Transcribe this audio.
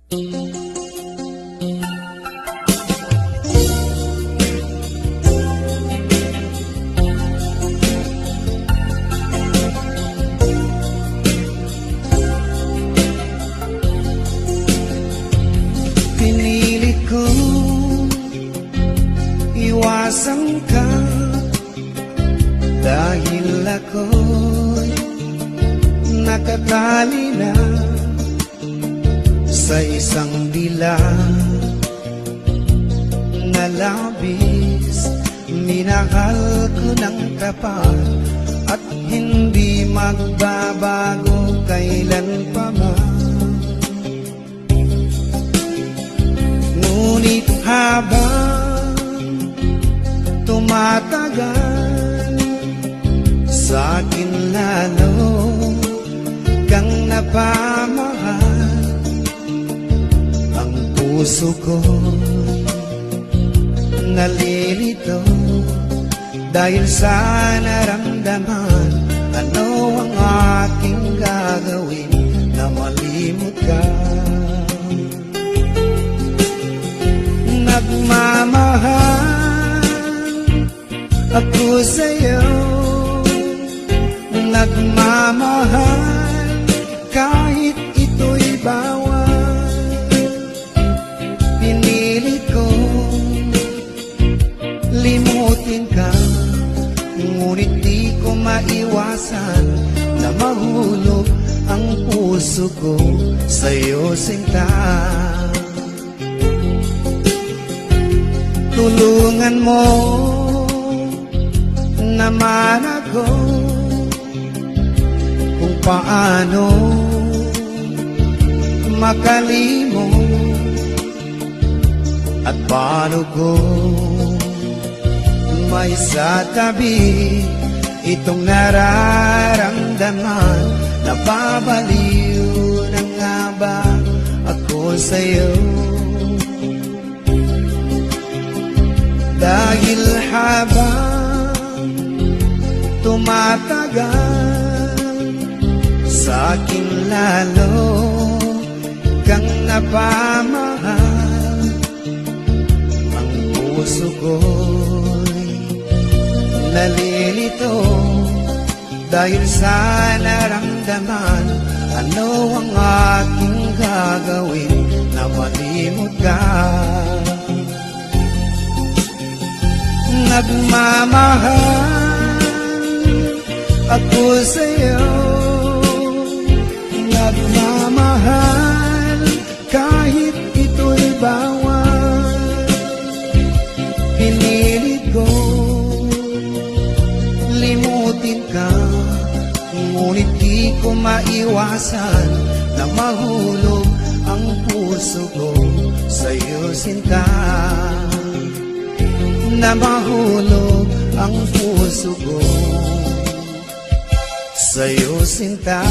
Pinilit ko iwasan ka dahil ako'y nakatali na sa isang dilag na labis. Minahal ko ng tapat at hindi magbabago kailan pa man. Ngunit habang tumatagal, sa akin lalo kang napamahal. Ang puso ko nalilito dahil sa naramdaman. Ano ang aking gagawin na malimot ka? Nagmamahal ako sa'yo, nagmamahal kahit ito'y bawal. Pinilit ko limutin ka, ngunit di ko maiwasan na mahulog ang puso ko sa'yo, sinta. Tulungan mo naman ako kung paano makalimot at paano ko may sa tabi itong nararamdaman. Nababaliw na nga ba ako sa'yo? Dahil habang tumatagal, sa akin lalo kang napamahal. Ang puso ko'y nalilito dahil sa naramdaman. Ano ang aking gagawin na malimot ka? Nagmamahal ako sa'yo, nagmamahal kahit ito'y bawal. Pinilit ko limutin ka, ngunit di ko maiwasan na mahulog ang puso ko sa'yo, sinta. Na mahulog ang puso ko sa'yo, sinta.